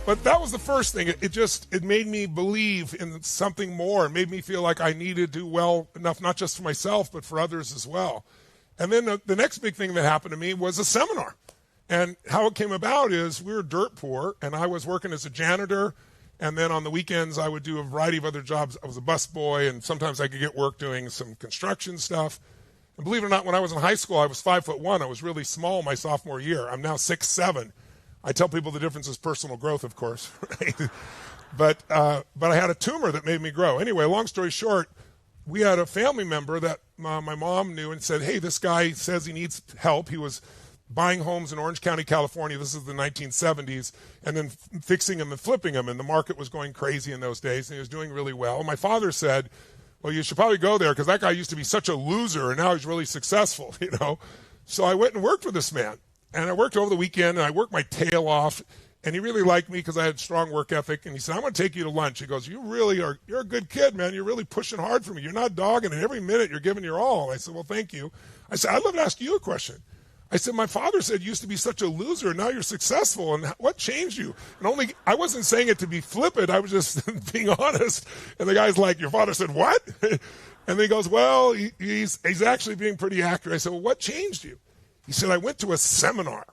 But that was the first thing. It made me believe in something more. It made me feel like I needed to do well enough, not just for myself, but for others as well. And then the next big thing that happened to me was a seminar. And how it came about is we were dirt poor, and I was working as a janitor. And then on the weekends, I would do a variety of other jobs. I was a busboy, and sometimes I could get work doing some construction stuff. And believe it or not, when I was in high school, I was 5'1". I was really small my sophomore year. I'm now 6'7". I tell people the difference is personal growth, of course. Right? But I had a tumor that made me grow. Anyway, long story short, we had a family member that my mom knew and said, hey, this guy says he needs help. He was buying homes in Orange County, California. This is the 1970s, and then fixing them and flipping them. And the market was going crazy in those days, and he was doing really well. My father said, well, you should probably go there because that guy used to be such a loser, and now he's really successful, you know. So I went and worked for this man, and I worked over the weekend, and I worked my tail off, and he really liked me because I had strong work ethic. And he said, I'm going to take you to lunch. He goes, you're a good kid, man. You're really pushing hard for me. You're not dogging it. Every minute you're giving your all. And I said, well, thank you. I said, I'd love to ask you a question. I said, my father said you used to be such a loser, and now you're successful. And what changed you? And I wasn't saying it to be flippant. I was just being honest. And the guy's like, your father said what? And then he goes, well, he's actually being pretty accurate. I said, well, what changed you? He said, I went to a seminar.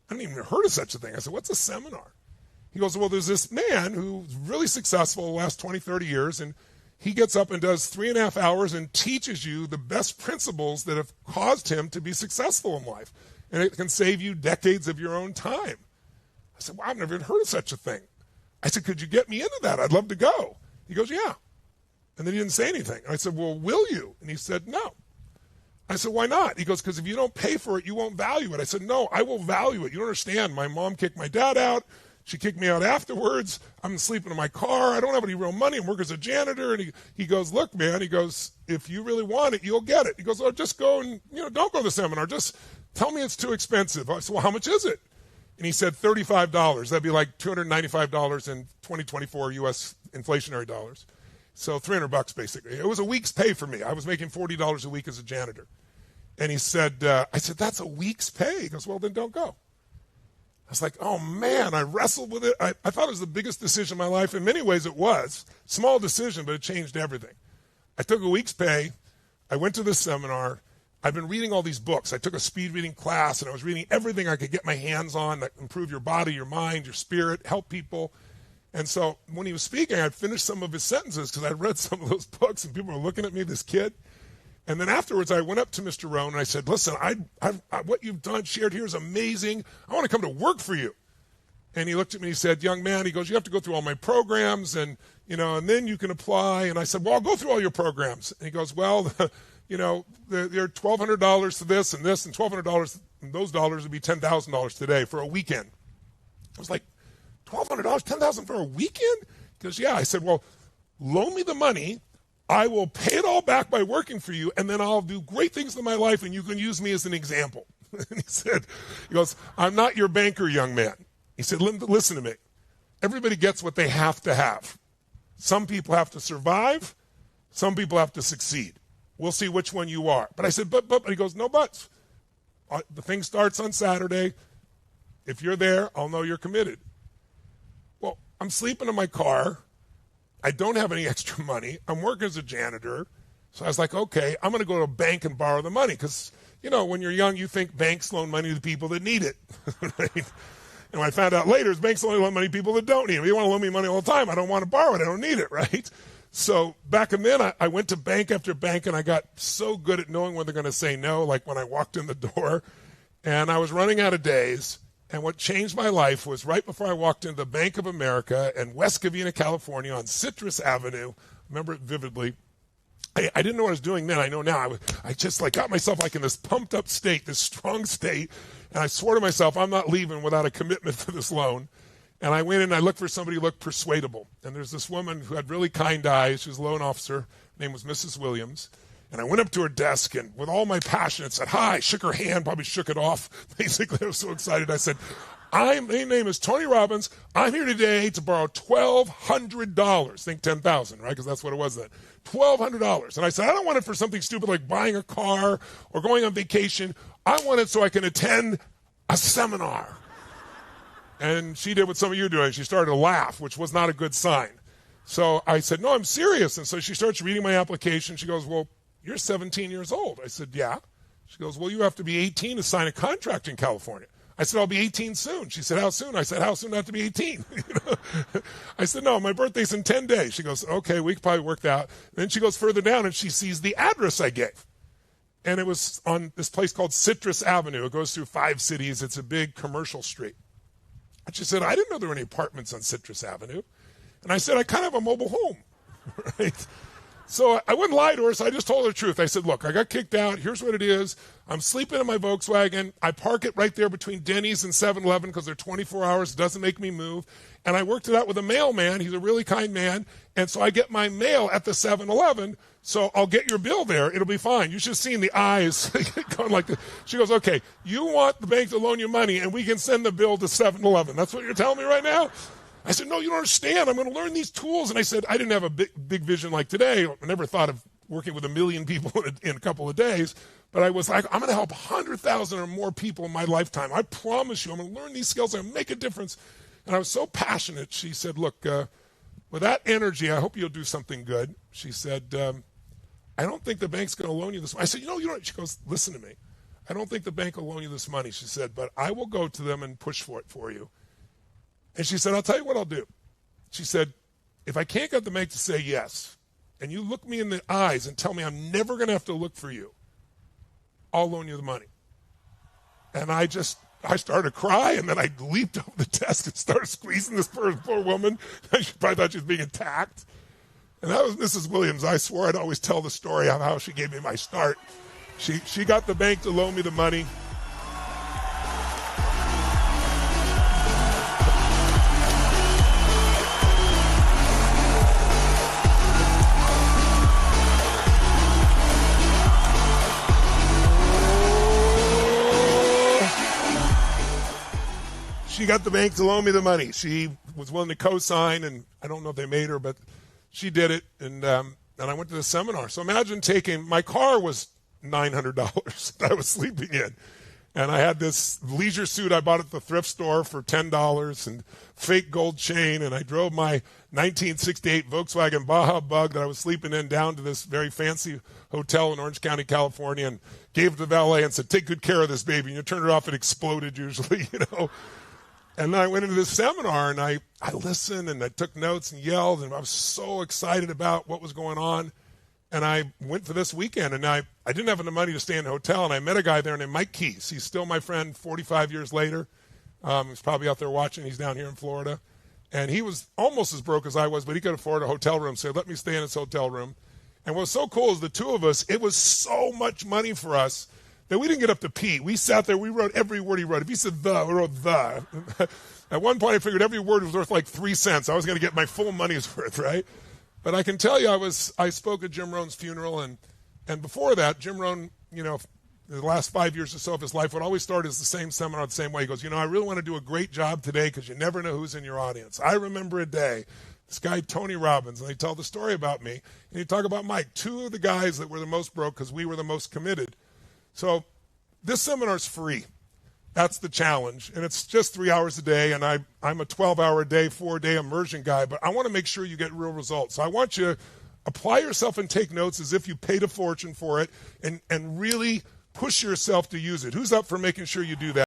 I hadn't even heard of such a thing. I said, what's a seminar? He goes, well, there's this man who's really successful the last 20, 30 years, and he gets up and does 3.5 hours and teaches you the best principles that have caused him to be successful in life. And it can save you decades of your own time. I said, well, I've never even heard of such a thing. I said, could you get me into that? I'd love to go. He goes, yeah. And then he didn't say anything. I said, well, will you? And he said, no. I said, why not? He goes, because if you don't pay for it, you won't value it. I said, no, I will value it. You don't understand. My mom kicked my dad out. She kicked me out afterwards. I'm sleeping in my car. I don't have any real money. I'm working as a janitor. And he goes, look, man, he goes, if you really want it, you'll get it. He goes, oh, just go and, don't go to the seminar. Just tell me it's too expensive. I said, well, how much is it? And he said $35. That'd be like $295 in 2024 U.S. inflationary dollars. So $300 basically. It was a week's pay for me. I was making $40 a week as a janitor. And he said, I said, that's a week's pay. He goes, well, then don't go. I was like, oh, man, I wrestled with it. I thought it was the biggest decision of my life. In many ways it was. Small decision, but it changed everything. I took a week's pay. I went to this seminar. I've been reading all these books. I took a speed reading class, and I was reading everything I could get my hands on that improve your body, your mind, your spirit, help people. And so when he was speaking, I'd finished some of his sentences because I'd read some of those books, and people were looking at me, this kid. And then afterwards, I went up to Mr. Rohn, and I said, listen, what you've shared here is amazing. I want to come to work for you. And he looked at me and he said, young man, he goes, you have to go through all my programs, and then you can apply. And I said, well, I'll go through all your programs. And he goes, well, there are $1,200 to this, and $1,200, and those dollars would be $10,000 today for a weekend. I was like, $1,200, $10,000 for a weekend? He goes, yeah. I said, well, loan me the money. I will pay it all back by working for you, and then I'll do great things in my life, and you can use me as an example. And he goes, I'm not your banker, young man. He said, listen to me. Everybody gets what they have to have. Some people have to survive. Some people have to succeed. We'll see which one you are. But I said, but. He goes, no buts. The thing starts on Saturday. If you're there, I'll know you're committed. Well, I'm sleeping in my car. I don't have any extra money. I'm working as a janitor. So I was like, okay, I'm going to go to a bank and borrow the money. Because, when you're young, you think banks loan money to the people that need it. Right? And what I found out later is banks only loan money to people that don't need it. If you want to loan me money all the time, I don't want to borrow it. I don't need it, right? So back then, I went to bank after bank, and I got so good at knowing when they're going to say no, like when I walked in the door. And I was running out of days. And what changed my life was right before I walked into the Bank of America in West Covina, California on Citrus Avenue. I remember it vividly. I didn't know what I was doing then. I know now. I just got myself in this pumped up state, this strong state. And I swore to myself, I'm not leaving without a commitment to this loan. And I went in and I looked for somebody who looked persuadable. And there's this woman who had really kind eyes. She was a loan officer. Her name was Mrs. Williams. And I went up to her desk and with all my passion and said, hi, shook her hand, probably shook it off. Basically, I was so excited. I said, my name is Tony Robbins. I'm here today to borrow $1,200. Think $10,000, right? Because that's what it was then. $1,200. And I said, I don't want it for something stupid like buying a car or going on vacation. I want it so I can attend a seminar. And she did what some of you are doing. She started to laugh, which was not a good sign. So I said, no, I'm serious. And so she starts reading my application. She goes, well, you're 17 years old. I said, yeah. She goes, well, you have to be 18 to sign a contract in California. I said, I'll be 18 soon. She said, how soon? I said, how soon do I have to be 18? I said, no, my birthday's in 10 days. She goes, okay, we can probably work that out. Then she goes further down and she sees the address I gave. And it was on this place called Citrus Avenue. It goes through 5 cities. It's a big commercial street. And she said, I didn't know there were any apartments on Citrus Avenue. And I said, I kind of have a mobile home, right? So I wouldn't lie to her, so I just told her the truth. I said, look, I got kicked out. Here's what it is. I'm sleeping in my Volkswagen. I park it right there between Denny's and 7-Eleven because they're 24 hours. It doesn't make me move. And I worked it out with a mailman. He's a really kind man. And so I get my mail at the 7-Eleven. So I'll get your bill there. It'll be fine. You should have seen the eyes going like this. She goes, okay, you want the bank to loan you money and we can send the bill to 7-Eleven. That's what you're telling me right now? I said, no, you don't understand. I'm going to learn these tools. And I said, I didn't have a big vision like today. I never thought of working with 1 million people in a couple of days. But I was like, I'm going to help 100,000 or more people in my lifetime. I promise you, I'm going to learn these skills. I'm going to make a difference. And I was so passionate. She said, look, with that energy, I hope you'll do something good. She said, I don't think the bank's going to loan you this money. I said, you don't. She goes, listen to me. I don't think the bank will loan you this money. She said, but I will go to them and push for it for you. And she said, I'll tell you what I'll do. She said, if I can't get the bank to say yes, and you look me in the eyes and tell me I'm never going to have to look for you, I'll loan you the money. And I started to cry, and then I leaped over the desk and started squeezing this poor woman. She probably thought she was being attacked. And that was Mrs. Williams. I swore I'd always tell the story of how she gave me my start. She got the bank to loan me the money. She got the bank to loan me the money. She was willing to co-sign, and I don't know if they made her, but she did it, and I went to the seminar. So imagine my car was $900 that I was sleeping in, and I had this leisure suit I bought at the thrift store for $10 and fake gold chain, and I drove my 1968 Volkswagen Baja Bug that I was sleeping in down to this very fancy hotel in Orange County, California, and gave it to the valet and said, take good care of this baby. And you turn it off, it exploded usually, And then I went into this seminar, and I listened, and I took notes and yelled, and I was so excited about what was going on. And I went for this weekend, and I didn't have enough money to stay in a hotel, and I met a guy there named Mike Keys. He's still my friend 45 years later. He's probably out there watching. He's down here in Florida. And he was almost as broke as I was, but he could afford a hotel room, so he let me stay in his hotel room. And what was so cool is the two of us, it was so much money for us that we didn't get up to pee. We sat there, we wrote every word he wrote. If he said the, we wrote the. At one point, I figured every word was worth like 3 cents. I was going to get my full money's worth, right? But I can tell you, I spoke at Jim Rohn's funeral, and before that, Jim Rohn, the last 5 years or so of his life would always start as the same seminar the same way. He goes, I really want to do a great job today because you never know who's in your audience. I remember a day, this guy, Tony Robbins, and they tell the story about me, and he talk about Mike, 2 of the guys that were the most broke because we were the most committed. So this seminar's free. That's the challenge. And it's just 3 hours a day, and I'm a 12-hour-a-day, 4-day immersion guy, but I want to make sure you get real results. So I want you to apply yourself and take notes as if you paid a fortune for it and really push yourself to use it. Who's up for making sure you do that?